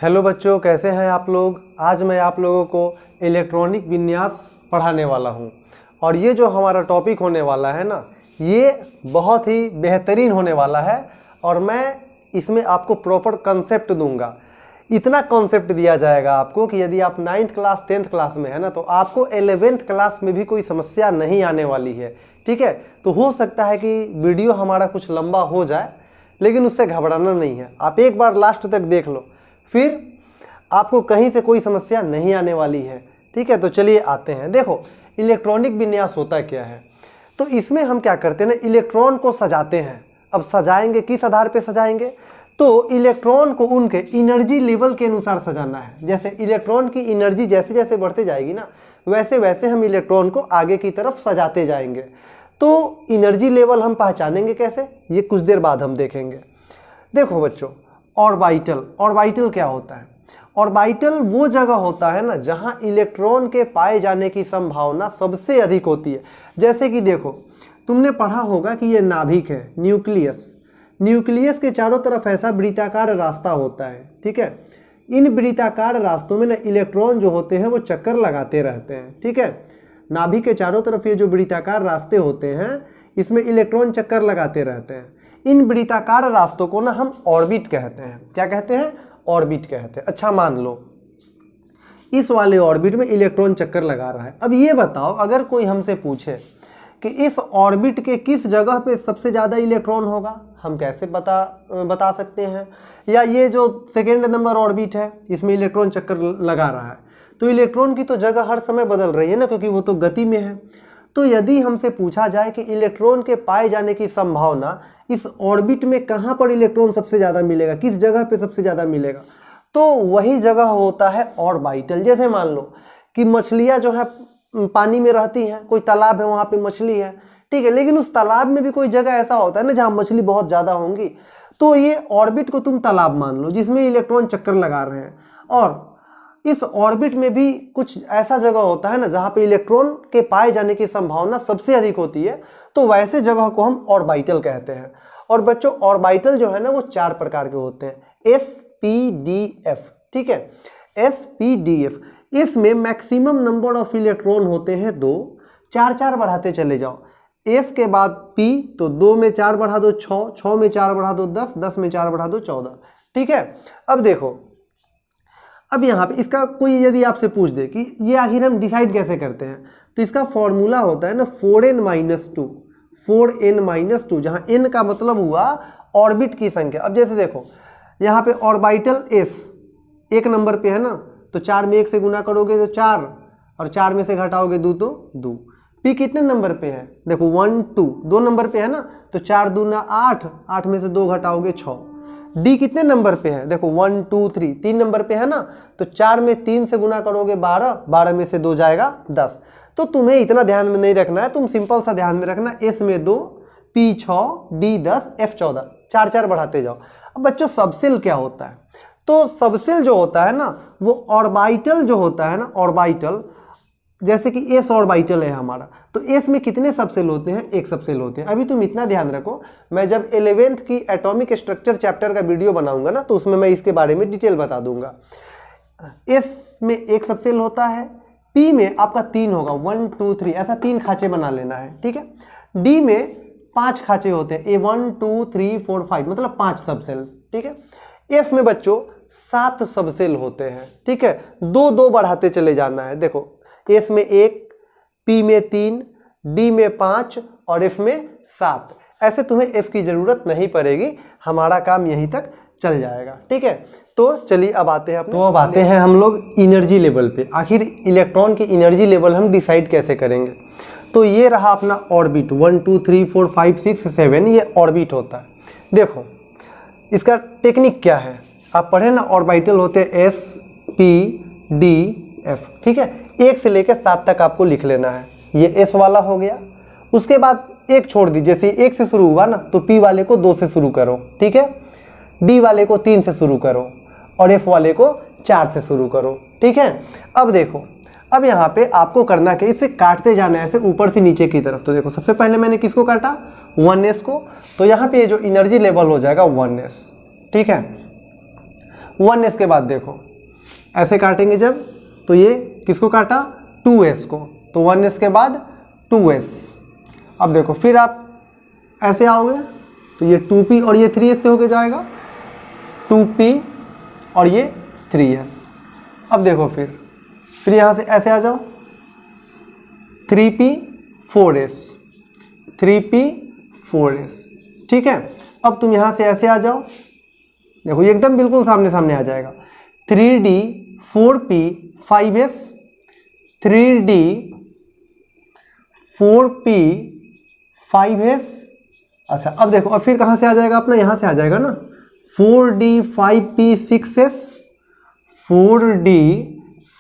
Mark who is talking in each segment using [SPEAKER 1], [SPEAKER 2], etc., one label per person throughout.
[SPEAKER 1] Hello बच्चों, कैसे हैं आप लोग। आज मैं आप लोगों को इलेक्ट्रॉनिक विन्यास पढ़ाने वाला हूं और ये जो हमारा टॉपिक होने वाला है ना, ये बहुत ही बेहतरीन होने वाला है और मैं इसमें आपको प्रॉपर कंसेप्ट दूंगा। इतना कॉन्सेप्ट दिया जाएगा आपको कि यदि आप 9th क्लास 10th क्लास में है ना, तो आपको 11th क्लास में भी कोई समस्या नहीं आने वाली है। ठीक है, तो हो सकता है कि वीडियो हमारा कुछ लंबा हो जाए, लेकिन उससे घबराना नहीं है। आप एक बार लास्ट तक देख लो, फिर आपको कहीं से कोई समस्या नहीं आने वाली है। ठीक है, तो चलिए आते हैं। देखो, इलेक्ट्रॉनिक विन्यास होता क्या है। तो इसमें हम क्या करते हैं ना, इलेक्ट्रॉन को सजाते हैं। अब सजाएंगे किस आधार पे सजाएंगे, तो इलेक्ट्रॉन को उनके एनर्जी लेवल के अनुसार सजाना है। जैसे इलेक्ट्रॉन की एनर्जी जैसे जैसे बढ़ती जाएगी ना, वैसे वैसे हम इलेक्ट्रॉन को आगे की तरफ सजाते जाएंगे। तो एनर्जी लेवल हम पहचानेंगे कैसे, ये कुछ देर बाद हम देखेंगे। देखो बच्चों, ऑर्बिटल क्या होता है। ऑर्बिटल वो जगह होता है ना जहां इलेक्ट्रॉन के पाए जाने की संभावना सबसे अधिक होती है। जैसे कि देखो, तुमने पढ़ा होगा कि ये नाभिक है, न्यूक्लियस के चारों तरफ ऐसा वृत्ताकार रास्ता होता है। ठीक है, इन वृत्ताकार रास्तों में ना इलेक्ट्रॉन जो होते हैं वो चक्कर लगाते रहते हैं। ठीक है, नाभिक के चारों तरफ ये जो वृत्ताकार रास्ते होते हैं, इसमें इलेक्ट्रॉन चक्कर लगाते रहते हैं। इन वृत्ताकार रास्तों को ना हम ऑर्बिट कहते हैं। क्या कहते हैं? ऑर्बिट कहते हैं। अच्छा, मान लो इस वाले ऑर्बिट में इलेक्ट्रॉन चक्कर लगा रहा है। अब ये बताओ, अगर कोई हमसे पूछे कि इस ऑर्बिट के किस जगह पे सबसे ज़्यादा इलेक्ट्रॉन होगा, हम कैसे बता सकते हैं। या ये जो सेकेंड नंबर ऑर्बिट है, इसमें इलेक्ट्रॉन चक्कर लगा रहा है, तो इलेक्ट्रॉन की तो जगह हर समय बदल रही है ना, क्योंकि वो तो गति में है। तो यदि हमसे पूछा जाए कि इलेक्ट्रॉन के पाए जाने की संभावना इस ऑर्बिट में कहाँ पर इलेक्ट्रॉन सबसे ज़्यादा मिलेगा, किस जगह पे सबसे ज़्यादा मिलेगा, तो वही जगह होता है ऑर्बिटल। जैसे मान लो कि मछलियाँ जो है पानी में रहती हैं, कोई तालाब है वहाँ पे मछली है। ठीक है, लेकिन उस तालाब में भी कोई जगह ऐसा होता है ना जहाँ मछली बहुत ज़्यादा होंगी। तो ये ऑर्बिट को तुम तालाब मान लो जिसमें इलेक्ट्रॉन चक्कर लगा रहे हैं, और इस ऑर्बिट में भी कुछ ऐसा जगह होता है ना जहाँ पे इलेक्ट्रॉन के पाए जाने की संभावना सबसे अधिक होती है। तो वैसे जगह को हम ऑर्बिटल कहते हैं। और बच्चों, ऑर्बिटल जो है ना वो 4 प्रकार के होते हैं, SPDF। ठीक है, SPDF, इसमें मैक्सिमम नंबर ऑफ इलेक्ट्रॉन होते हैं 2। 4 बढ़ाते चले जाओ। S के बाद P, तो 2 में 4 बढ़ा दो 6, 6 में 4 बढ़ा दो 10, 10 में 4 बढ़ा दो 14। ठीक है, अब देखो, अब यहाँ पे इसका कोई यदि आपसे पूछ दे कि ये आखिर हम डिसाइड कैसे करते हैं, तो इसका फॉर्मूला होता है ना 4n-2, 4n-2, जहाँ n का मतलब हुआ ऑर्बिट की संख्या। अब जैसे देखो, यहाँ पे ऑर्बिटल S 1 नंबर पे है ना, तो 4 में 1 से गुना करोगे तो 4, और 4 में से घटाओगे 2 तो 2। P कितने नंबर पे है? देखो 1 2, 2 नंबर पे है ना, तो 4 दूना 8, 8 में से 2 घटाओगे 6। D कितने नंबर पे है? देखो 1 2 3, 3 नंबर पे है ना, तो 4 में 3 से गुना करोगे 12, 12 में से 2 जाएगा 10। तो तुम्हें इतना ध्यान में नहीं रखना है, तुम सिंपल सा ध्यान में रखना, S में 2, P 6, D 10, F 14, 4 बढ़ाते जाओ। अब बच्चों, सबसेल क्या होता है? तो सबसेल जो होता है ना, वो ऑर्बिटल जो होता है ना, ऑर्बिटल, जैसे कि S ऑर्बिटल है हमारा, तो S में कितने सबसेल होते हैं? 1 सबसेल होते हैं। अभी तुम इतना ध्यान रखो, मैं जब 11th की एटॉमिक स्ट्रक्चर चैप्टर का वीडियो बनाऊंगा ना, तो उसमें मैं इसके बारे में डिटेल बता दूंगा। S में 1 सबसेल होता है, P में आपका 3 होगा, 1 2 3, ऐसा 3 खांचे बना लेना है। ठीक है, D में 5 खांचे होते हैं, A1 2 3 4 5, मतलब 5 सबसेल। ठीक है, F में बच्चों 7 सबसेल होते हैं। ठीक है, 2 2 बढ़ाते चले जाना है। देखो, S में 1, P में 3, D में 5 और F में 7। ऐसे तुम्हें F की जरूरत नहीं पड़ेगी, हमारा काम यहीं तक चल जाएगा। ठीक है, तो चलिए अब आते हैं अब आते हैं हम लोग एनर्जी लेवल पे। आखिर इलेक्ट्रॉन की एनर्जी लेवल हम डिसाइड कैसे करेंगे। तो ये रहा अपना ऑर्बिट, 1 2 3 4 5 6 7, ये ऑर्बिट होता है। देखो, इसका टेक्निक क्या है, आप पढ़े ना, ऑर्बिटल होते हैं SPDF। ठीक है, 1 से लेकर 7 तक आपको लिख लेना है। ये S वाला हो गया, उसके बाद 1 छोड़ दीजिए। जैसे 1 से शुरू हुआ ना, तो P वाले को 2 से शुरू करो। ठीक है, D वाले को 3 से शुरू करो, और F वाले को 4 से शुरू करो। ठीक है, अब देखो, अब यहाँ पे आपको करना क्या, इसे काटते जाना है ऐसे ऊपर से नीचे की तरफ। तो देखो, सबसे पहले मैंने किसको काटा? 1s को। तो यहाँ पे ये जो एनर्जी लेवल हो जाएगा 1s। ठीक है, 1s के बाद देखो ऐसे काटेंगे जब, तो ये किसको काटा, 2s को, तो 1s के बाद 2s। अब देखो फिर आप ऐसे आओगे तो ये 2p और ये 3s से होके जाएगा, 2p और ये 3s। अब देखो फिर यहाँ से ऐसे आ जाओ, 3p 4s, 3p 4s, ठीक है। अब तुम यहाँ से ऐसे आ जाओ, देखो ये एकदम बिल्कुल सामने सामने आ जाएगा, 3d 4p 5s, 3d 4p 5s। अच्छा अब देखो, अब फिर कहाँ से आ जाएगा अपना, यहाँ से आ जाएगा ना, 4d 5p 6s, 4d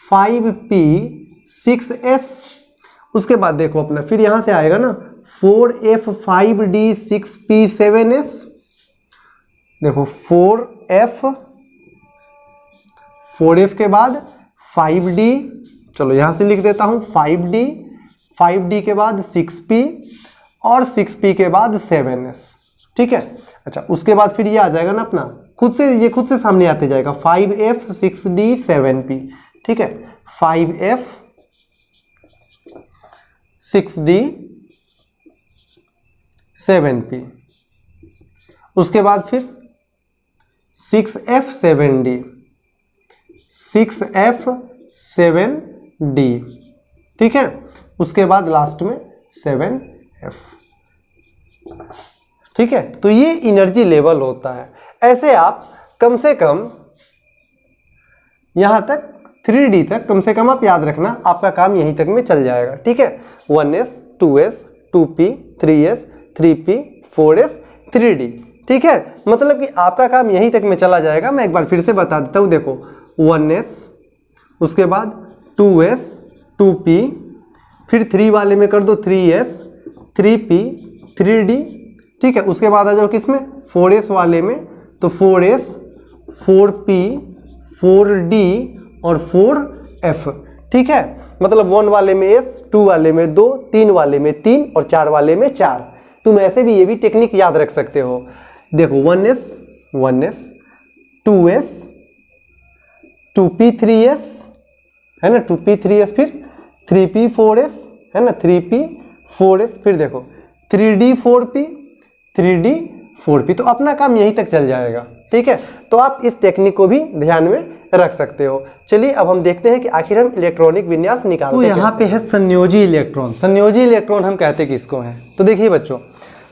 [SPEAKER 1] 5p 6s। उसके बाद देखो अपना फिर यहाँ से आएगा ना, 4f 5d 6p 7s, देखो 4f के बाद 5d, चलो यहाँ से लिख देता हूँ 5d के बाद 6p और 6p के बाद 7s, ठीक है। अच्छा उसके बाद फिर ये आ जाएगा ना अपना, ये खुद से सामने आते जाएगा, 5f 6d 7p, ठीक है, 5f 6d 7p। उसके बाद फिर 6f 7d, 6f 7d, ठीक है। उसके बाद लास्ट में 7f, ठीक है। तो ये एनर्जी लेवल होता है। ऐसे आप कम से कम यहाँ तक 3D तक कम से कम आप याद रखना, आपका काम यहीं तक में चल जाएगा, ठीक है। 1s 2s 2p 3s 3p 4s 3d, ठीक है। मतलब कि आपका काम यहीं तक में चला जाएगा। मैं एक बार फिर से बता देता हूँ, देखो 1s, उसके बाद 2s 2p, फिर 3 वाले में कर दो 3s 3p 3d, ठीक है। उसके बाद आ जाओ किसमें, 4s वाले में, तो 4s 4p 4d और 4f, ठीक है। मतलब 1 वाले में s, 2 वाले में 2, 3 वाले में 3 और 4 वाले में 4। तुम ऐसे भी ये भी टेक्निक याद रख सकते हो। देखो 1s 2s 2p 3s है ना, 2p 3s, फिर 3p 4s है ना, 3p 4s, फिर देखो 3d 4p 3d 4p। तो अपना काम यहीं तक चल जाएगा, ठीक है। तो आप इस टेक्निक को भी ध्यान में रख सकते हो। चलिए अब हम देखते हैं कि आखिर हम इलेक्ट्रॉनिक विन्यास निकालते हैं। तो यहाँ पे है संयोजी इलेक्ट्रॉन। संयोजी इलेक्ट्रॉन हम कहते किसको हैं, तो देखिए बच्चों,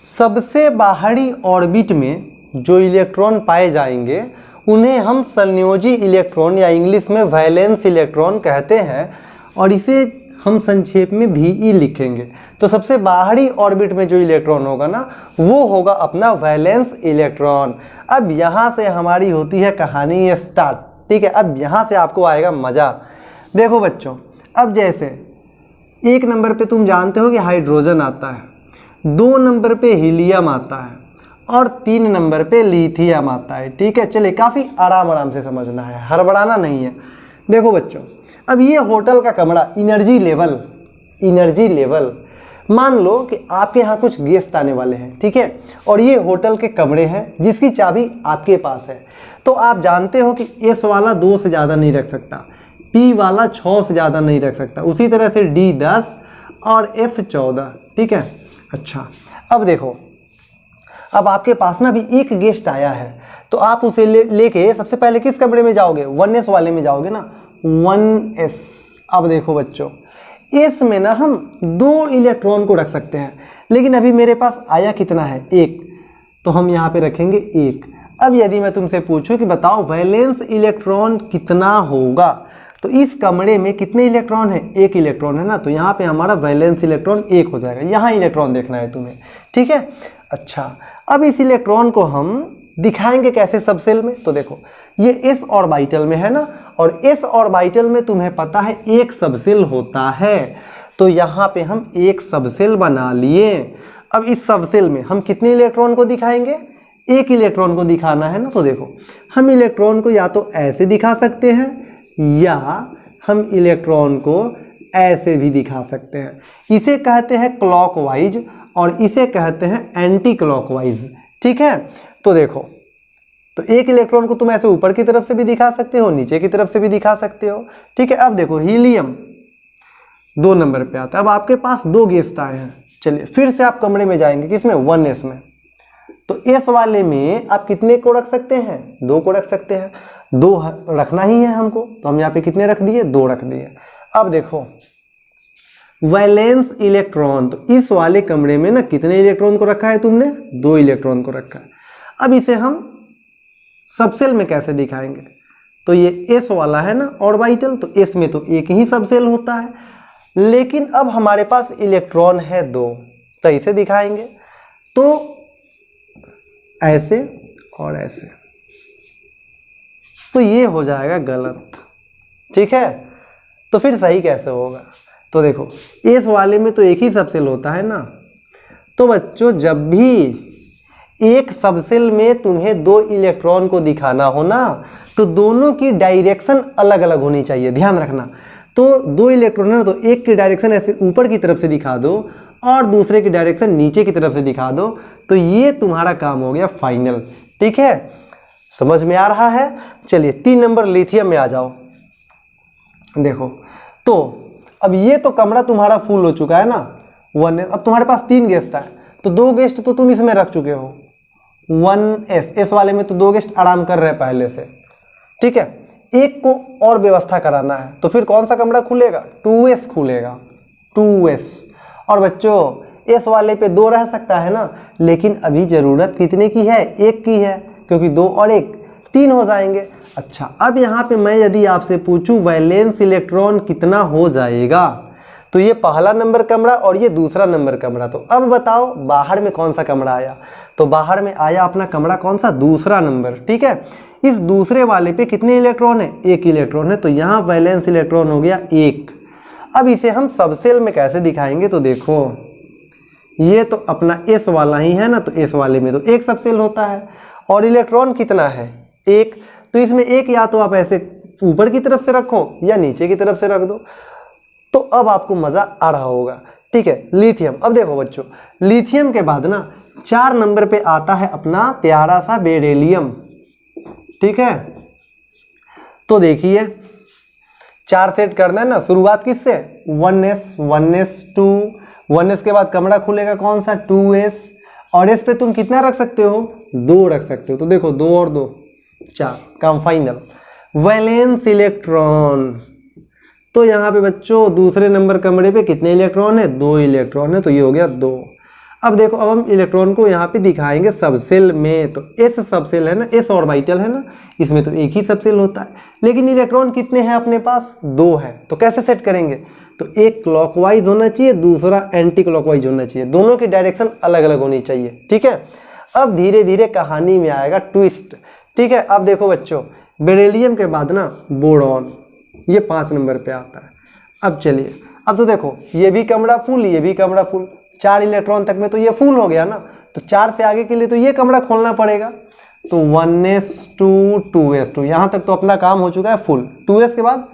[SPEAKER 1] सबसे बाहरी ऑर्बिट में जो इलेक्ट्रॉन पाए जाएंगे उन्हें हम संयोजी इलेक्ट्रॉन या इंग्लिश में वैलेंस इलेक्ट्रॉन कहते हैं, और इसे हम संक्षेप में VE लिखेंगे। तो सबसे बाहरी ऑर्बिट में जो इलेक्ट्रॉन होगा ना, वो होगा अपना वैलेंस इलेक्ट्रॉन। अब यहाँ से हमारी होती है कहानी स्टार्ट, ठीक है। अब यहाँ से आपको आएगा मज़ा। देखो बच्चों, अब जैसे 1 नंबर पे तुम जानते हो कि हाइड्रोजन आता है, 2 नंबर पे हीलियम आता है और 3 नंबर पे लिथियम आता है, ठीक है। चलिए काफ़ी आराम से समझना है, हड़बड़ाना नहीं है। देखो बच्चों, अब ये होटल का कमरा, एनर्जी लेवल, मान लो कि आपके यहाँ कुछ गेस्ट आने वाले हैं, ठीक है, और ये होटल के कमरे हैं जिसकी चाबी आपके पास है। तो आप जानते हो कि S वाला 2 से ज़्यादा नहीं रख सकता, P वाला 6 से ज़्यादा नहीं रख सकता, उसी तरह से D 10 और F 14, ठीक है। अच्छा अब देखो, अब आपके पास ना भी एक गेस्ट आया है, तो आप उसे लेके सबसे पहले किस कमरे में जाओगे, 1s वाले में जाओगे ना, 1s। अब देखो बच्चों, S में ना हम 2 इलेक्ट्रॉन को रख सकते हैं, लेकिन अभी मेरे पास आया कितना है, 1, तो हम यहाँ पे रखेंगे 1। अब यदि मैं तुमसे पूछूं कि बताओ वैलेंस इलेक्ट्रॉन कितना होगा, तो इस कमरे में कितने इलेक्ट्रॉन है, 1 इलेक्ट्रॉन है ना, तो यहाँ पे हमारा वैलेंस इलेक्ट्रॉन 1 हो जाएगा। यहाँ इलेक्ट्रॉन देखना है तुम्हें, ठीक है। अच्छा अब इस इलेक्ट्रॉन को हम दिखाएंगे कैसे, सबसेल में। तो देखो ये s ऑर्बिटल में है ना, और s ऑर्बिटल में तुम्हें पता है एक सबसेल होता है, तो यहाँ पे हम एक सबसेल बना लिए। अब इस सबसेल में हम कितने इलेक्ट्रॉन को दिखाएंगे, 1 इलेक्ट्रॉन को दिखाना है ना। तो देखो हम इलेक्ट्रॉन को या तो ऐसे दिखा सकते हैं, या हम इलेक्ट्रॉन को ऐसे भी दिखा सकते हैं। इसे कहते हैं क्लॉकवाइज और इसे कहते हैं एंटी क्लॉकवाइज, ठीक है। तो देखो तो एक इलेक्ट्रॉन को तुम ऐसे ऊपर की तरफ से भी दिखा सकते हो, नीचे की तरफ से भी दिखा सकते हो, ठीक है। अब देखो हीलियम 2 नंबर पे आता है। अब आपके पास 2 गेस्ट आए हैं, चलिए फिर से आप कमरे में जाएंगे, किसमें, 1s में। तो एस वाले में आप कितने को रख सकते हैं, 2 को रख सकते हैं, 2 रखना ही है हमको, तो हम यहाँ पे कितने रख दिए, 2 रख दिए। अब देखो वैलेंस इलेक्ट्रॉन, तो इस वाले कमरे में ना कितने इलेक्ट्रॉन को रखा है तुमने, 2 इलेक्ट्रॉन को रखा है। अब इसे हम सबसेल में कैसे दिखाएंगे, तो ये एस वाला है ना ऑर्बिटल, तो एस में तो एक ही सबसेल होता है, लेकिन अब हमारे पास इलेक्ट्रॉन है 2, तो इसे दिखाएंगे तो ऐसे और ऐसे, तो ये हो जाएगा गलत, ठीक है। तो फिर सही कैसे होगा, तो देखो एस वाले में तो एक ही सबसेल होता है ना, तो बच्चों जब भी एक सबसेल में तुम्हें 2 इलेक्ट्रॉन को दिखाना हो ना, तो दोनों की डायरेक्शन अलग अलग होनी चाहिए, ध्यान रखना। तो 2 इलेक्ट्रॉन है तो एक की डायरेक्शन ऐसे ऊपर की तरफ से दिखा दो और दूसरे की डायरेक्शन नीचे की तरफ से दिखा दो, तो ये तुम्हारा काम हो गया फाइनल, ठीक है। समझ में आ रहा है। चलिए 3 नंबर लिथियम में आ जाओ। देखो तो अब ये तो कमरा तुम्हारा फुल हो चुका है ना, 1 अब तुम्हारे पास 3 गेस्ट आए, तो 2 गेस्ट तो तुम इसमें रख चुके हो, 1s, एस वाले में तो 2 गेस्ट आराम कर रहे हैं पहले से, ठीक है। एक को और व्यवस्था कराना है, तो फिर कौन सा कमरा खुलेगा, 2s खुलेगा, 2s। और बच्चों एस वाले पे 2 रह सकता है ना, लेकिन अभी ज़रूरत कितने की है, 1 की है, क्योंकि 2 और 1 3 हो जाएंगे। अच्छा अब यहाँ पे मैं यदि आपसे पूछूं वैलेंस इलेक्ट्रॉन कितना हो जाएगा, तो ये पहला नंबर कमरा और ये दूसरा नंबर कमरा, तो अब बताओ बाहर में कौन सा कमरा आया, तो बाहर में आया अपना कमरा कौन सा, दूसरा नंबर, ठीक है। इस दूसरे वाले पे कितने इलेक्ट्रॉन है, 1 इलेक्ट्रॉन है, तो यहाँ वैलेंस इलेक्ट्रॉन हो गया 1। अब इसे हम सबसेल में कैसे दिखाएंगे, तो देखो ये तो अपना एस वाला ही है ना, तो एस वाले में तो 1 सबसेल होता है और इलेक्ट्रॉन कितना है, 1, तो इसमें 1 या तो आप ऐसे ऊपर की तरफ से रखो या नीचे की तरफ से रख दो, तो अब आपको मज़ा आ रहा होगा, ठीक है। लिथियम, अब देखो बच्चों लिथियम के बाद ना 4 नंबर पे आता है अपना प्यारा सा बेरिलियम, ठीक है। तो देखिए 4 सेट करना है ना, शुरुआत किससे, 1s 1s 2, 1s के बाद कमरा खुलेगा कौन सा, 2s, और इस पे तुम कितना रख सकते हो, 2 रख सकते हो, तो देखो 2 और 2 4, काम फाइनल। वैलेंस इलेक्ट्रॉन, तो यहाँ पे बच्चों दूसरे नंबर कमरे पे कितने इलेक्ट्रॉन है, 2 इलेक्ट्रॉन है, तो ये हो गया 2। अब देखो अब हम इलेक्ट्रॉन को यहाँ पे दिखाएंगे सबसेल में, तो एस सबसेल है ना, एस ऑर्बिटल है ना, इसमें तो एक ही सबसेल होता है, लेकिन इलेक्ट्रॉन कितने हैं अपने पास, 2 है, तो कैसे सेट करेंगे, तो एक क्लॉकवाइज होना चाहिए, दूसरा एंटी क्लॉकवाइज होना चाहिए, दोनों की डायरेक्शन अलग अलग होनी चाहिए, ठीक है। अब धीरे धीरे कहानी में आएगा ट्विस्ट, ठीक है। अब देखो बच्चों बेरिलियम के बाद ना बोरॉन, ये 5 नंबर पे आता है। अब चलिए अब तो देखो ये भी कमरा फुल, ये भी कमरा फुल, 4 इलेक्ट्रॉन तक में तो ये फुल हो गया ना, तो 4 से आगे के लिए तो ये कमरा खोलना पड़ेगा, तो 1s2 2s2, यहाँ तक तो अपना काम हो चुका है फुल। 2s के बाद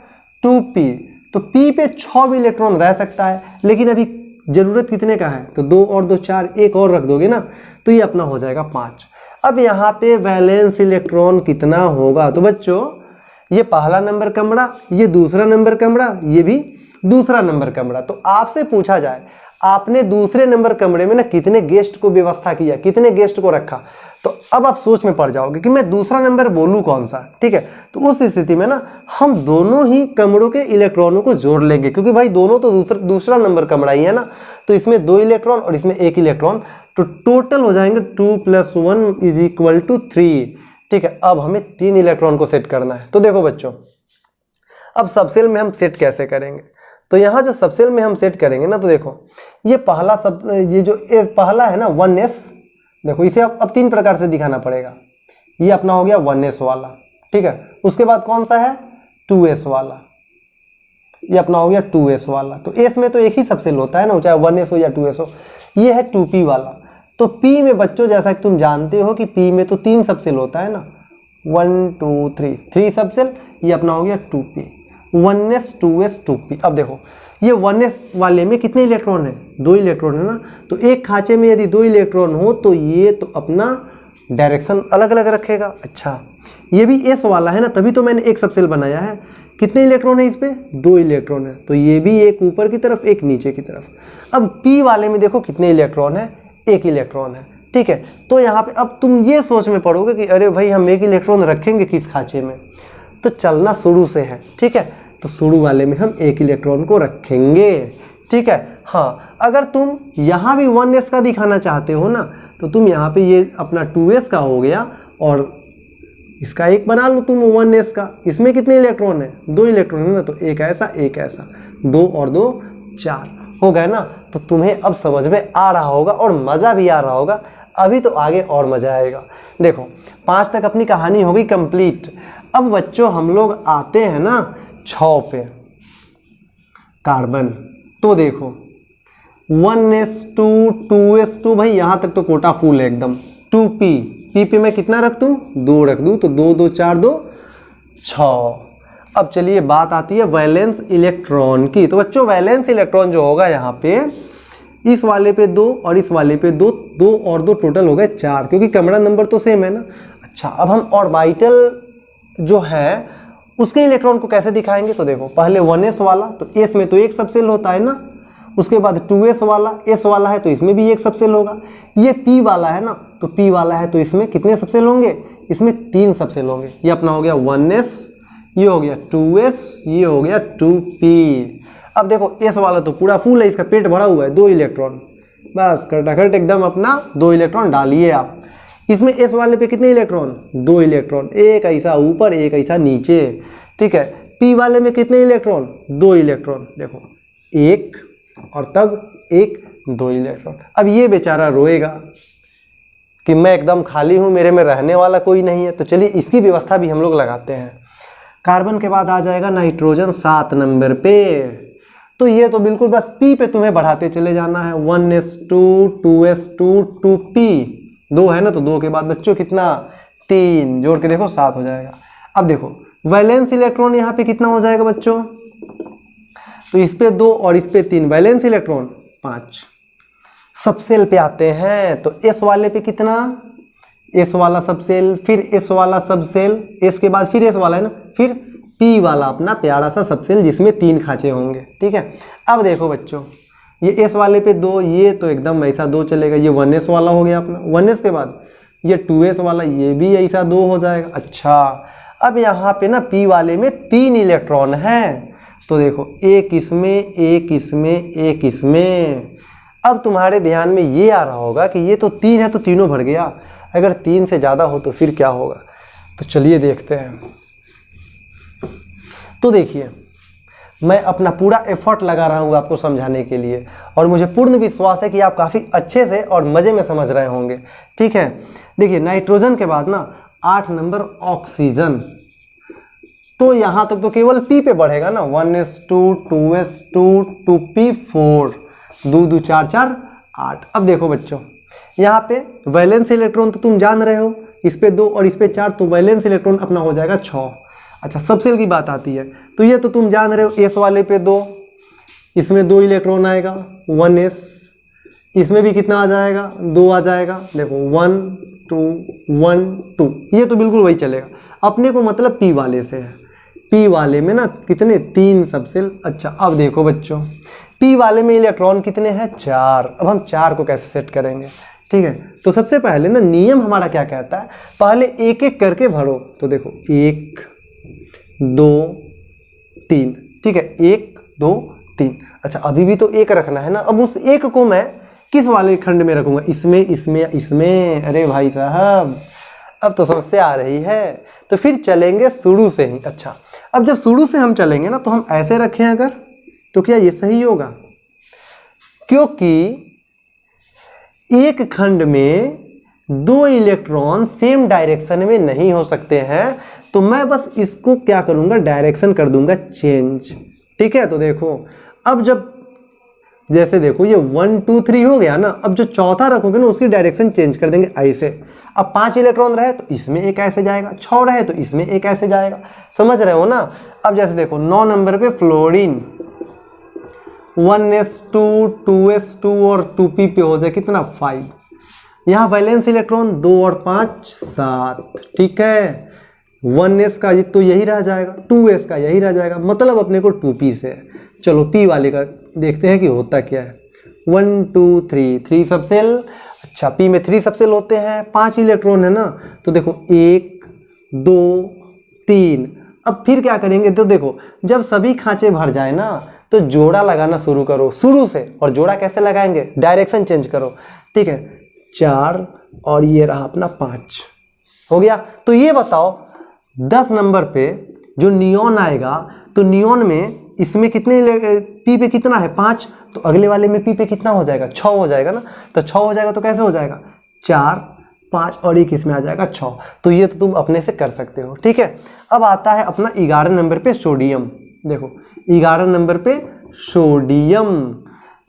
[SPEAKER 1] 2p, तो p पे 6 भी इलेक्ट्रॉन रह सकता है, लेकिन अभी ज़रूरत कितने का है, तो 2 और 2 4, एक और रख दोगे ना, तो ये अपना हो जाएगा 5। अब यहाँ पे वैलेंस इलेक्ट्रॉन कितना होगा, तो बच्चों ये पहला नंबर कमरा, ये दूसरा नंबर कमरा, ये भी दूसरा नंबर कमरा, तो आपसे पूछा जाए आपने दूसरे नंबर कमरे में ना कितने गेस्ट को व्यवस्था किया, कितने गेस्ट को रखा, तो अब आप सोच में पड़ जाओगे कि मैं दूसरा नंबर बोलूं कौन सा, ठीक है। तो उस स्थिति में ना हम दोनों ही कमरों के इलेक्ट्रॉनों को जोड़ लेंगे, क्योंकि भाई दोनों तो दूसरा नंबर कमरा ही है ना, तो इसमें 2 इलेक्ट्रॉन और इसमें 1 इलेक्ट्रॉन, तो टोटल हो जाएंगे 2 + 1 = 3, ठीक है। अब हमें 3 इलेक्ट्रॉन को सेट करना है, तो देखो बच्चों अब सबसेल में हम सेट कैसे करेंगे, तो यहाँ जो सबसेल में हम सेट करेंगे ना, तो देखो ये पहला ये जो पहला है ना 1s, देखो इसे अब 3 प्रकार से दिखाना पड़ेगा। ये अपना हो गया 1s वाला, ठीक है। उसके बाद कौन सा है 2s वाला, ये अपना हो गया 2s वाला, तो s में तो एक ही सबसेल होता है ना, चाहे 1s हो या 2s हो। ये है 2p वाला, तो p में बच्चों जैसा कि तुम जानते हो कि p में तो 3 सबसेल होता है ना, 1 2 3 सबसेल, ये अपना हो गया 2p, 1s 2s 2p। अब देखो ये 1s वाले में कितने इलेक्ट्रॉन है, 2 इलेक्ट्रॉन है ना, तो एक खांचे में यदि 2 इलेक्ट्रॉन हो तो ये तो अपना डायरेक्शन अलग अलग रखेगा। अच्छा ये भी S वाला है ना, तभी तो मैंने एक सबसेल बनाया है। कितने इलेक्ट्रॉन है इस पे? 2 इलेक्ट्रॉन है, तो ये भी एक ऊपर की तरफ एक नीचे की तरफ। अब P वाले में देखो कितने इलेक्ट्रॉन है? 1 इलेक्ट्रॉन है, ठीक है। तो यहाँ पे अब तुम ये सोच में पड़ोगे कि अरे भाई हम 1 इलेक्ट्रॉन रखेंगे किस खांचे में, तो चलना शुरू से है, ठीक है। तो शुरू वाले में हम 1 इलेक्ट्रॉन को रखेंगे, ठीक है। हाँ अगर तुम यहाँ भी 1s का दिखाना चाहते हो ना, तो तुम यहाँ पे ये अपना 2s का हो गया और इसका एक बना लो तुम 1s का। इसमें कितने इलेक्ट्रॉन है? 2 इलेक्ट्रॉन है ना, तो एक ऐसा 2 और 2 4 हो गए ना। तो तुम्हें अब समझ में आ रहा होगा और मज़ा भी आ रहा होगा। अभी तो आगे और मज़ा आएगा। देखो 5 तक अपनी कहानी हो गई कंप्लीट। अब बच्चों हम लोग आते हैं ना 6 पे, कार्बन। तो देखो 1s2 2s2, भाई यहाँ तक तो कोटा फुल है एकदम। 2p, p पे मैं कितना रख दूँ? 2 रख दूँ, तो 2 2 4 2 6। अब चलिए बात आती है वैलेंस इलेक्ट्रॉन की। तो बच्चों वैलेंस इलेक्ट्रॉन जो होगा यहाँ पे, इस वाले पे 2 और इस वाले पे 2, 2 और 2 टोटल हो गए 4, क्योंकि कैमरा नंबर तो सेम है ना। अच्छा अब हम ऑर्बिटल जो है उसके इलेक्ट्रॉन को कैसे दिखाएंगे? तो देखो पहले 1s वाला, तो s में तो एक सबसेल होता है ना। उसके बाद 2s वाला, s वाला है तो इसमें भी एक सबसेल होगा। ये p वाला है ना, तो p वाला है तो इसमें कितने सबसेल होंगे? इसमें 3 सबसेल होंगे। ये अपना हो गया 1s, ये हो गया 2s, ये हो गया 2p। अब देखो s वाला तो पूरा फुल है, इसका पेट भरा हुआ है, 2 इलेक्ट्रॉन, बस खटाखट एकदम अपना 2 इलेक्ट्रॉन डालिए आप। इसमें s वाले पे कितने इलेक्ट्रॉन? 2 इलेक्ट्रॉन, एक ऐसा ऊपर एक ऐसा नीचे, ठीक है। p वाले में कितने इलेक्ट्रॉन? 2 इलेक्ट्रॉन, देखो 1 और तब 1 2 इलेक्ट्रॉन। अब ये बेचारा रोएगा कि मैं एकदम खाली हूँ, मेरे में रहने वाला कोई नहीं है। तो चलिए इसकी व्यवस्था भी हम लोग लगाते हैं। कार्बन के बाद आ जाएगा नाइट्रोजन 7 नंबर पे। तो ये तो बिल्कुल बस p पे तुम्हें बढ़ाते चले जाना है। 1s2 2s2 2p, 2 है ना, तो 2 के बाद बच्चों कितना? 3, जोड़ के देखो 7 हो जाएगा। अब देखो वैलेंस इलेक्ट्रॉन यहाँ पे कितना हो जाएगा बच्चों? तो इस पे 2 और इस पे 3, वैलेंस इलेक्ट्रॉन 5। सबसेल पे आते हैं, तो s वाले पे कितना? s वाला सबसेल, फिर s वाला सबसेल, s के बाद फिर s वाला है ना, फिर p वाला अपना प्यारा सा सबसेल जिसमें 3 खांचे होंगे, ठीक है। अब देखो बच्चों ये s वाले पे 2, ये तो एकदम ऐसा 2 चलेगा। ये 1s वाला हो गया अपना, 1s के बाद ये 2s वाला, ये भी ऐसा 2 हो जाएगा। अच्छा अब यहाँ पे ना p वाले में 3 इलेक्ट्रॉन हैं, तो देखो एक इसमें एक इसमें एक इसमें। अब तुम्हारे ध्यान में ये आ रहा होगा कि ये तो 3 है तो तीनों भर गया, अगर 3 से ज़्यादा हो तो फिर क्या होगा? तो चलिए देखते हैं। तो देखिए मैं अपना पूरा एफर्ट लगा रहा हूँ आपको समझाने के लिए, और मुझे पूर्ण विश्वास है कि आप काफ़ी अच्छे से और मज़े में समझ रहे होंगे, ठीक है। देखिए नाइट्रोजन के बाद ना 8 नंबर ऑक्सीजन। तो यहाँ तक तो केवल p पे बढ़ेगा ना, 1s2 2s2 2p 4, 2 2 4 4 8। अब देखो बच्चों यहाँ पे वैलेंस इलेक्ट्रॉन तो तुम जान रहे हो, इस पे 2 और इस पे 4, तो वैलेंस इलेक्ट्रॉन अपना हो जाएगा 6। अच्छा सबसेल की बात आती है, तो ये तो तुम जान रहे हो, s वाले पे 2, इसमें 2 इलेक्ट्रॉन आएगा 1s, इसमें भी कितना आ जाएगा? 2 आ जाएगा। देखो 1 2 1 2, ये तो बिल्कुल वही चलेगा। अपने को मतलब p वाले से है, p वाले में ना कितने? 3 सबसेल। अच्छा अब देखो बच्चों p वाले में इलेक्ट्रॉन कितने हैं? 4। अब हम 4 को कैसे सेट करेंगे? ठीक है, तो सबसे पहले ना नियम हमारा क्या कहता है, पहले एक एक करके भरो। तो देखो 1 2 3, ठीक है, 1 2 3। अच्छा अभी भी तो 1 रखना है ना। अब उस 1 को मैं किस वाले खंड में रखूंगा? इसमें इसमें इसमें। अरे भाई साहब अब तो समस्या आ रही है, तो फिर चलेंगे शुरू से ही। अच्छा अब जब शुरू से हम चलेंगे ना, तो हम ऐसे रखें अगर, तो क्या ये सही होगा? क्योंकि एक खंड में 2 इलेक्ट्रॉन सेम डायरेक्शन में नहीं हो सकते हैं, तो मैं बस इसको क्या करूंगा? डायरेक्शन कर दूंगा चेंज, ठीक है। तो देखो अब जब जैसे देखो ये 1 2 3 हो गया ना, अब जो चौथा रखोगे ना उसकी डायरेक्शन चेंज कर देंगे ऐसे। अब 5 इलेक्ट्रॉन रहे तो इसमें एक ऐसे जाएगा, 6 रहे तो इसमें एक ऐसे जाएगा, समझ रहे हो ना। अब जैसे देखो 9 नंबर पे फ्लोरीन, 1s2 2s2 और 2p पे हो जाए कितना? 5। यहाँ वैलेंस इलेक्ट्रॉन 2 और 5 7, ठीक है। 1s का तो यही रह जाएगा, 2s का यही रह जाएगा, मतलब अपने को 2p से है। चलो p वाले का देखते हैं कि होता क्या है। 1 2 3 3 सबसेल। अच्छा, p में 3 सबसेल होते हैं, 5 इलेक्ट्रॉन है ना, तो देखो 1 2 3। अब फिर क्या करेंगे, तो देखो जब सभी खांचे भर जाए ना तो जोड़ा लगाना शुरू करो शुरू से। और जोड़ा कैसे लगाएंगे, डायरेक्शन चेंज करो, ठीक है। 4 और ये रहा अपना 5 हो गया। तो ये बताओ 10 नंबर पे जो नियॉन आएगा, तो नियॉन में इसमें कितने पी पे कितना है 5, तो अगले वाले में पी पे कितना हो जाएगा 6 हो जाएगा ना। तो 6 हो जाएगा तो कैसे हो जाएगा 4 5 और 1 इसमें आ जाएगा 6। तो ये तो तुम अपने से कर सकते हो, ठीक है। अब आता है अपना 11 नंबर पे सोडियम। देखो 11 नंबर पे सोडियम।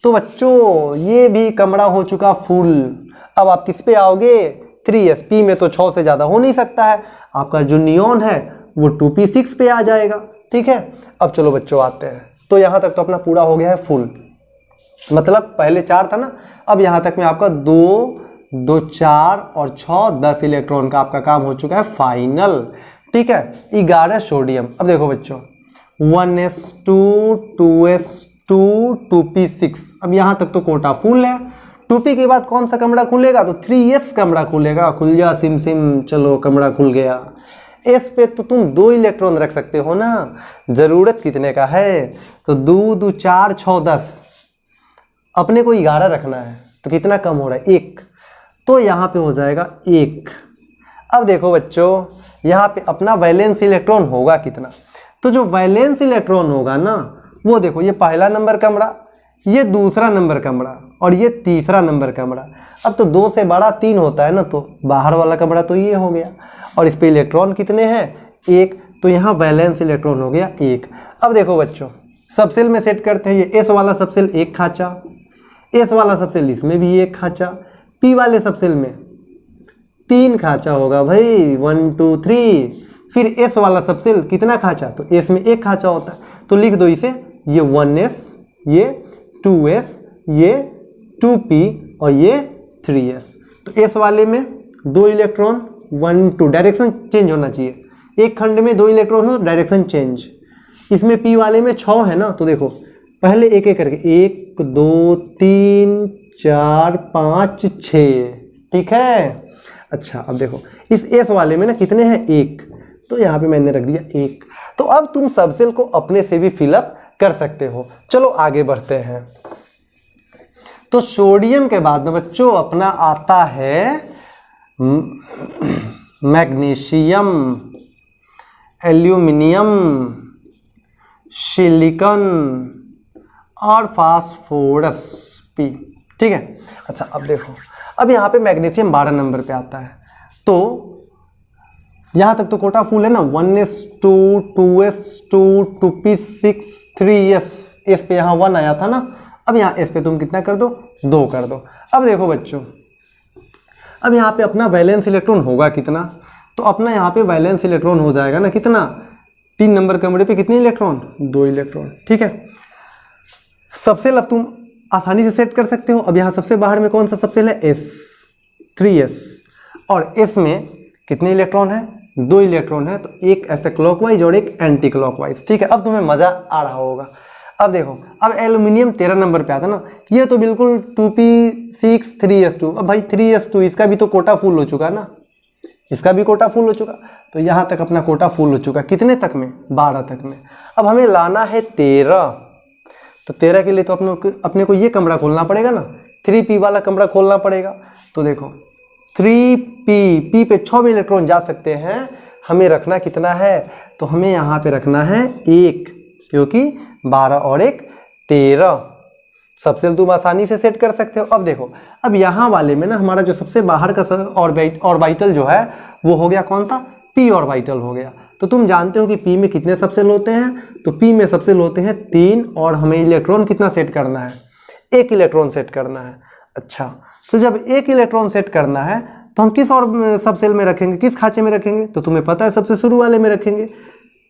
[SPEAKER 1] तो बच्चों ये भी कमरा हो चुका फुल। अब आप किस पे आओगे, 3s। p में तो 6 से ज़्यादा हो नहीं सकता है, आपका जो नियॉन है वो 2p6 पे आ जाएगा, ठीक है। अब चलो बच्चों आते हैं, तो यहाँ तक तो अपना पूरा हो गया है फुल, मतलब पहले 4 था ना, अब यहाँ तक में आपका 2 2 4 और 6 10 इलेक्ट्रॉन का आपका काम हो चुका है फाइनल, ठीक है। 11 सोडियम। अब देखो बच्चों 1s2 2s2 2p6। अब यहाँ तक तो कोटा फुल है। 2p के बाद कौन सा कमरा खुलेगा, तो 3s कमरा खुलेगा। खुल जा सिम सिम, चलो कमरा खुल गया। s पे तो तुम 2 इलेक्ट्रॉन रख सकते हो ना, ज़रूरत कितने का है, तो 2 2 4 6 10, अपने को 11 रखना है, तो कितना कम हो रहा है 1, तो यहाँ पे हो जाएगा 1। अब देखो बच्चों यहाँ पे अपना वैलेंस इलेक्ट्रॉन होगा कितना, तो जो वैलेंस इलेक्ट्रॉन होगा ना वो देखो, ये पहला नंबर कमरा, ये दूसरा नंबर कमरा और ये तीसरा नंबर कमरा। अब तो 2 से बड़ा 3 होता है ना, तो बाहर वाला कमरा तो ये हो गया। और इस पे इलेक्ट्रॉन कितने हैं 1, तो यहाँ वैलेंस इलेक्ट्रॉन हो गया 1। अब देखो बच्चों सबसेल में सेट करते हैं। ये s वाला सबसेल 1 खांचा, s वाला सबसेल इसमें भी 1 खांचा, p वाले सबसेल में 3 खांचा होगा भाई, 1 2 3। फिर s वाला सबसेल कितना खांचा, तो s में 1 खांचा होता है, तो लिख दो इसे, ये 1s, ये 2s, ये 2p और ये 3s। तो s वाले में 2 इलेक्ट्रॉन 1 2, डायरेक्शन चेंज होना चाहिए, एक खंड में 2 इलेक्ट्रॉन हो डायरेक्शन चेंज। इसमें p वाले में 6 है ना, तो देखो पहले एक एक करके 1 2 3 4 5 6, ठीक है। अच्छा अब देखो इस s वाले में ना कितने हैं 1, तो यहाँ पे मैंने रख दिया 1। तो अब तुम सबसेल को अपने से भी फिलअप कर सकते हो। चलो आगे बढ़ते हैं। तो सोडियम के बाद में बच्चों अपना आता है मैग्नीशियम, एल्यूमिनियम, सिलिकॉन और फास्फोरस पी, ठीक है। अच्छा अब देखो, अब यहाँ पे मैग्नीशियम 12 नंबर पे आता है, तो यहाँ तक तो कोटा फुल है ना, 1s2 2s2 2p6 3s, s पे यहाँ 1 आया था ना, अब यहाँ s पे तुम कितना कर दो 2 कर दो। अब देखो बच्चों अब यहाँ पे अपना वैलेंस इलेक्ट्रॉन होगा कितना, तो अपना यहाँ पे वैलेंस इलेक्ट्रॉन हो जाएगा ना कितना, 3 नंबर कमरे पे कितने इलेक्ट्रॉन 2 इलेक्ट्रॉन, ठीक है। सबसेल अब तुम आसानी से सेट कर सकते हो। अब यहाँ सबसे बाहर में कौन सा सबसेल है s, 3s, और s में कितने इलेक्ट्रॉन है 2 इलेक्ट्रॉन है, तो एक ऐसे क्लॉकवाइज और एक एंटी क्लॉकवाइज, ठीक है। अब तुम्हें मज़ा आ रहा होगा। अब देखो अब एल्यूमिनियम 13 नंबर पे आता ना, ये तो बिल्कुल 2p6 3s2। अब भाई 3s2 इसका भी तो कोटा फुल हो चुका ना, इसका भी कोटा फुल हो चुका, तो यहाँ तक अपना कोटा फुल हो चुका, कितने तक में 12 तक में। अब हमें लाना है 13, तो 13 के लिए तो अपने को ये कमरा खोलना पड़ेगा ना, 3p वाला कमरा खोलना पड़ेगा। तो देखो 3p पे 6 इलेक्ट्रॉन जा सकते हैं, हमें रखना कितना है, तो हमें यहाँ पे रखना है 1, क्योंकि 12 और 1 13। सबसेल तुम आसानी से सेट कर सकते हो। अब देखो अब यहाँ वाले में ना हमारा जो सबसे बाहर का ऑर्बिटल जो है वो हो गया कौन सा, p ऑर्बिटल हो गया। तो तुम जानते हो कि p में कितने सबसेल होते हैं, तो p में सबसेल होते हैं 3, और हमें इलेक्ट्रॉन कितना सेट करना है 1 इलेक्ट्रॉन सेट करना है। अच्छा तो जब 1 इलेक्ट्रॉन सेट करना है तो हम किस और सबसेल में रखेंगे, किस खांचे में रखेंगे, तो तुम्हें पता है सबसे शुरू वाले में रखेंगे,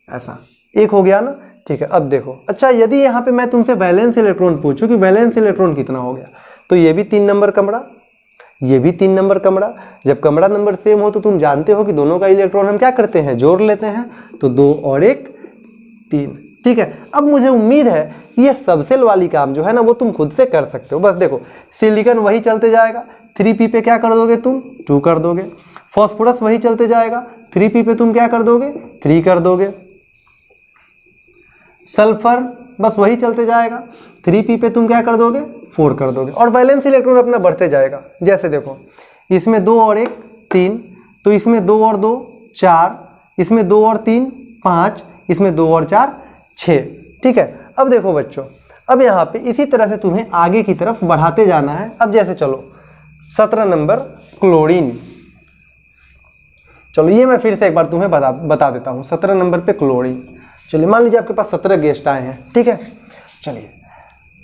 [SPEAKER 1] ऐसा 1 हो गया ना, ठीक है। अब देखो अच्छा यदि यहाँ पे मैं तुमसे वैलेंस इलेक्ट्रॉन पूछूं कि वैलेंस इलेक्ट्रॉन कितना हो गया, तो ये भी 3 नंबर कमरा, ये भी 3 नंबर कमरा। जब कमरा नंबर सेम हो तो तुम जानते हो कि दोनों का इलेक्ट्रॉन हम क्या करते हैं, जोड़ लेते हैं। तो 2 और 1 3। ठीक है, अब मुझे उम्मीद है ये सबसेल वाली काम जो है ना वो तुम खुद से कर सकते हो। बस देखो, सिलिकॉन वही चलते जाएगा, 3p पे क्या कर दोगे तुम, 2 कर दोगे। फास्फोरस वही चलते जाएगा, 3p पे तुम क्या कर दोगे, 3 कर दोगे। सल्फर बस वही चलते जाएगा, 3p पे तुम क्या कर दोगे, 4 कर दोगे। और वैलेंस इलेक्ट्रॉन अपना बढ़ते जाएगा। जैसे देखो, इसमें 2 और 1 3, तो इसमें 2 और 2 4, इसमें 2 और 3 5, इसमें 2 और 4 6। ठीक है, अब देखो बच्चों, अब यहाँ पे इसी तरह से तुम्हें आगे की तरफ बढ़ाते जाना है। अब जैसे चलो 17 नंबर क्लोरीन। चलो ये मैं फिर से एक बार तुम्हें बता देता हूँ। 17 नंबर पे क्लोरीन। चलिए मान लीजिए आपके पास 17 गेस्ट आए हैं। ठीक है, चलिए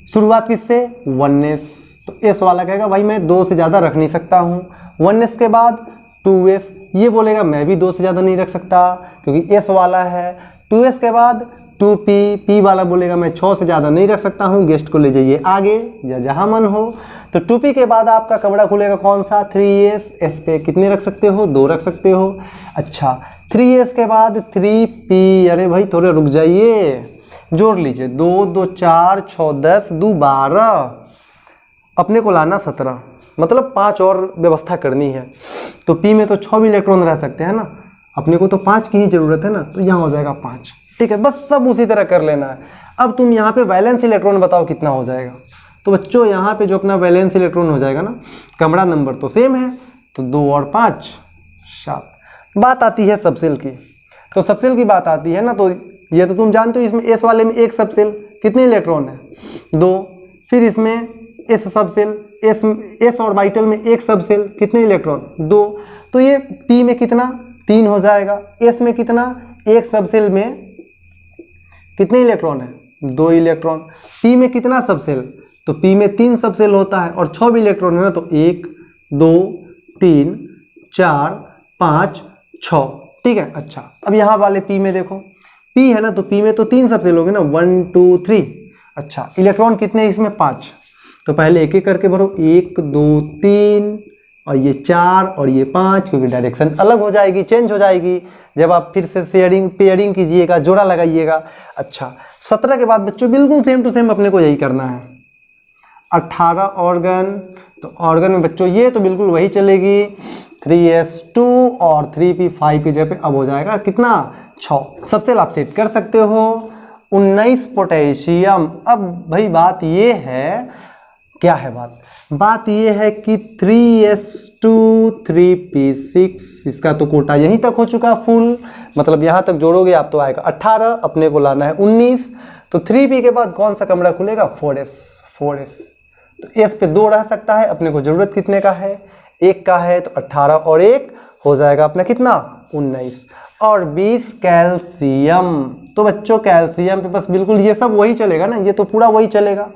[SPEAKER 1] शुरुआत किससे, 1s। तो s वाला कहेगा भाई मैं 2 से ज़्यादा रख नहीं सकता हूँ। 1s के बाद 2s, ये बोलेगा मैं भी 2 से ज़्यादा नहीं रख सकता क्योंकि s वाला है। 2s के बाद 2p, p वाला बोलेगा मैं 6 से ज़्यादा नहीं रख सकता हूँ। गेस्ट को ले जाइए आगे या जहाँ मन हो। तो 2p के बाद आपका कमरा खुलेगा कौन सा, 3s। s पे कितने रख सकते हो, 2 रख सकते हो। अच्छा, 3s के बाद 3p, अरे भाई थोड़े रुक जाइए, जोड़ लीजिए। 2 2 4 6 10 2 12, अपने को लाना 17, मतलब 5 और व्यवस्था करनी है। तो p में तो 6 भी इलेक्ट्रॉन रह सकते हैं ना, अपने को तो 5 की ही जरूरत है ना, तो यहाँ हो जाएगा 5। ठीक है, बस सब उसी तरह कर लेना है। अब तुम यहाँ पे वैलेंस इलेक्ट्रॉन बताओ कितना हो जाएगा। तो बच्चों यहाँ पे जो अपना वैलेंस इलेक्ट्रॉन हो जाएगा ना, कमरा नंबर तो सेम है, तो 2 और 5 7। बात आती है सबसेल की। तो सबसेल की बात आती है ना, तो ये तो तुम जानते हो, इसमें एस वाले में एक सबसेल, कितने इलेक्ट्रॉन है, 2। फिर इसमें एस सबसेल, एस ऑर्बिटल में एक सबसेल, कितने इलेक्ट्रॉन, 2। तो ये पी में कितना, 3 हो जाएगा। एस में कितना, एक सबसेल में कितने इलेक्ट्रॉन है, 2 इलेक्ट्रॉन। पी में कितना सबसेल, तो पी में 3 सबसेल होता है और 6 भी इलेक्ट्रॉन है ना, तो 1 2 3 4 5 6। ठीक है, अच्छा अब यहाँ वाले पी में देखो, पी है ना, तो पी में तो 3 सबसेल हो गए ना, 1 2 3। अच्छा, इलेक्ट्रॉन कितने इसमें, 5। तो पहले एक एक करके भरो, 1 2 3 और ये 4 और ये 5, क्योंकि डायरेक्शन अलग हो जाएगी, चेंज हो जाएगी जब आप फिर से पेयरिंग कीजिएगा, जोड़ा लगाइएगा। अच्छा, 17 के बाद बच्चों बिल्कुल सेम टू सेम अपने को यही करना है। 18 ऑर्गन, तो ऑर्गन में बच्चों ये तो बिल्कुल वही चलेगी, 3s2 और 3p 5 की जगह पे अब हो जाएगा कितना, 6। सबसे आप सेट कर सकते हो। 19 पोटेशियम। अब भाई बात ये है, क्या है बात ये है कि 3s2 3p6, इसका तो कोटा यहीं तक हो चुका फुल, मतलब यहाँ तक जोड़ोगे आप तो आएगा 18, अपने को लाना है 19। तो 3p के बाद कौन सा कमरा खुलेगा, 4s। तो s पे 2 रह सकता है, अपने को जरूरत कितने का है, 1 का है, तो 18 और 1 हो जाएगा अपना कितना, 19। और 20 कैल्शियम। तो बच्चों कैल्शियम पे बस बिल्कुल ये सब वही चलेगा ना, ये तो पूरा वही चलेगा,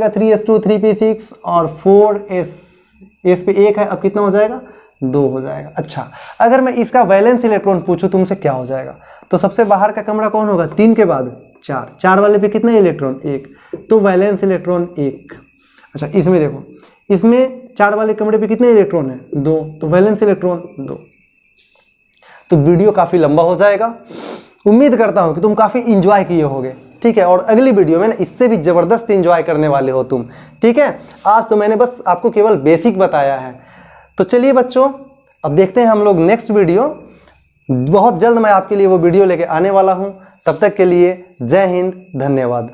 [SPEAKER 1] 3s2 3p6 और 4s पे 1 है, अब कितना हो जाएगा, 2 हो जाएगा। अच्छा, अगर मैं इसका वैलेंस इलेक्ट्रॉन पूछूं तुमसे क्या हो जाएगा, तो सबसे बाहर का कमरा कौन होगा, 3 के बाद 4 वाले पे कितने इलेक्ट्रॉन, 1, तो वैलेंस इलेक्ट्रॉन 1। अच्छा, इसमें देखो, इसमें 4 वाले कमरे पे कितने इलेक्ट्रॉन है, 2, तो वैलेंस इलेक्ट्रॉन 2। तो वीडियो काफ़ी लंबा हो जाएगा, उम्मीद करता हूँ कि तुम काफ़ी इंजॉय किए होगे। ठीक है, और अगली वीडियो में ना इससे भी ज़बरदस्त इंजॉय करने वाले हो तुम। ठीक है, आज तो मैंने बस आपको केवल बेसिक बताया है। तो चलिए बच्चों, अब देखते हैं हम लोग नेक्स्ट वीडियो। बहुत जल्द मैं आपके लिए वो वीडियो लेके आने वाला हूँ। तब तक के लिए जय हिंद, धन्यवाद।